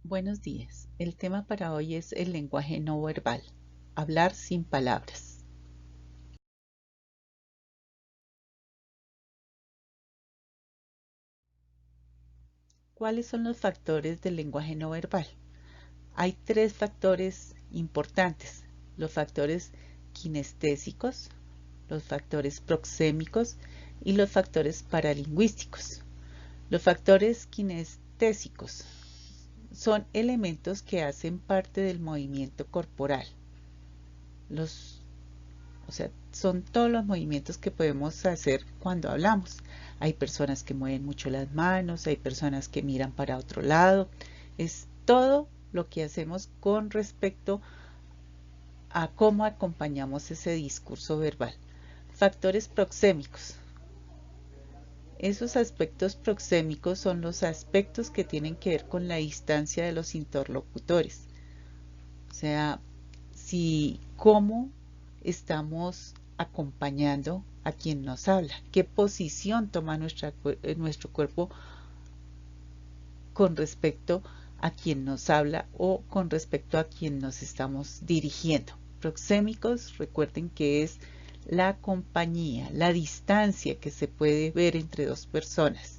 Buenos días. El tema para hoy es el lenguaje no verbal. Hablar sin palabras. ¿Cuáles son los factores del lenguaje no verbal? Hay tres factores importantes. Los factores kinestésicos, los factores proxémicos y los factores paralingüísticos. Los factores kinestésicos son elementos que hacen parte del movimiento corporal. Son todos los movimientos que podemos hacer cuando hablamos. Hay personas que mueven mucho las manos, hay personas que miran para otro lado. Es todo lo que hacemos con respecto a cómo acompañamos ese discurso verbal. Factores proxémicos. Esos aspectos proxémicos son los aspectos que tienen que ver con la distancia de los interlocutores. O sea, cómo estamos acompañando a quien nos habla, qué posición toma nuestro cuerpo con respecto a quien nos habla o con respecto a quien nos estamos dirigiendo. Proxémicos, recuerden que es la compañía, la distancia que se puede ver entre dos personas.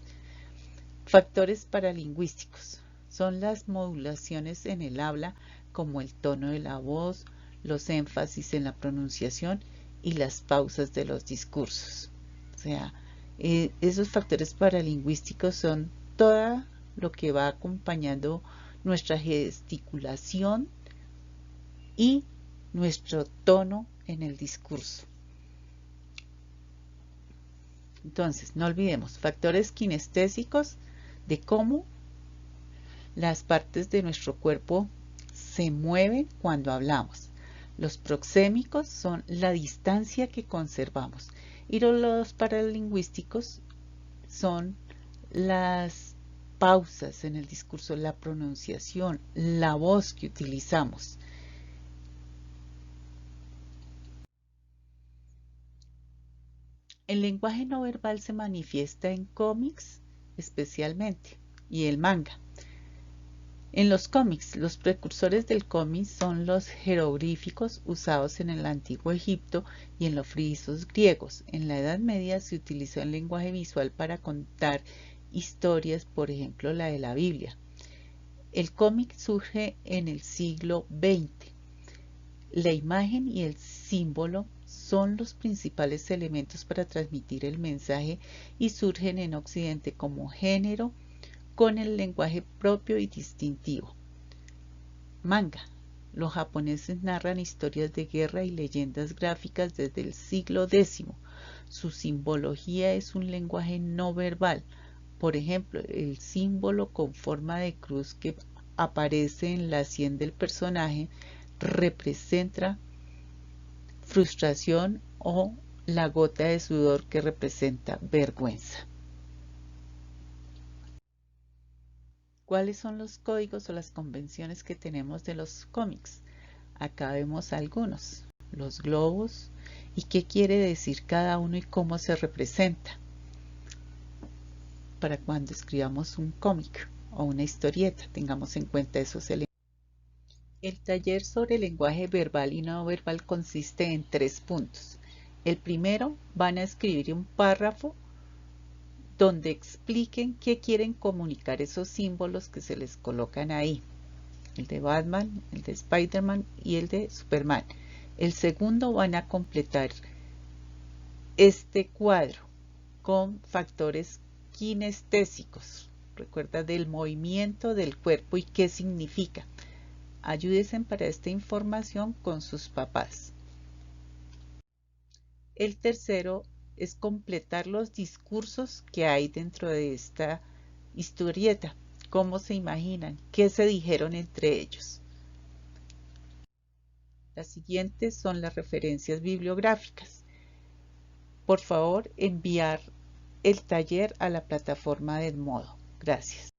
Factores paralingüísticos son las modulaciones en el habla, como el tono de la voz, los énfasis en la pronunciación y las pausas de los discursos. O sea, esos factores paralingüísticos son todo lo que va acompañando nuestra gesticulación y nuestro tono en el discurso. Entonces, no olvidemos, factores kinestésicos de cómo las partes de nuestro cuerpo se mueven cuando hablamos. Los proxémicos son la distancia que conservamos y los paralingüísticos son las pausas en el discurso, la pronunciación, la voz que utilizamos. El lenguaje no verbal se manifiesta en cómics especialmente y el manga. En los cómics, los precursores del cómic son los jeroglíficos usados en el antiguo Egipto y en los frisos griegos. En la Edad Media se utilizó el lenguaje visual para contar historias, por ejemplo la de la Biblia. El cómic surge en el siglo XX. La imagen y el símbolo son los principales elementos para transmitir el mensaje y surgen en Occidente como género con el lenguaje propio y distintivo. Manga. Los japoneses narran historias de guerra y leyendas gráficas desde el siglo X. Su simbología es un lenguaje no verbal. Por ejemplo, el símbolo con forma de cruz que aparece en la sien del personaje representa frustración o la gota de sudor que representa vergüenza. ¿Cuáles son los códigos o las convenciones que tenemos de los cómics? Acá vemos algunos. Los globos y qué quiere decir cada uno y cómo se representa para cuando escribamos un cómic o una historieta, tengamos en cuenta esos elementos. El taller sobre lenguaje verbal y no verbal consiste en 3 puntos. El primero, van a escribir un párrafo donde expliquen qué quieren comunicar esos símbolos que se les colocan ahí. El de Batman, el de Spider-Man y el de Superman. El segundo, van a completar este cuadro con factores kinestésicos. Recuerda del movimiento del cuerpo y qué significa. Ayúdense para esta información con sus papás. El tercero es completar los discursos que hay dentro de esta historieta. ¿Cómo se imaginan? ¿Qué se dijeron entre ellos? Las siguientes son las referencias bibliográficas. Por favor, enviar el taller a la plataforma de Edmodo. Gracias.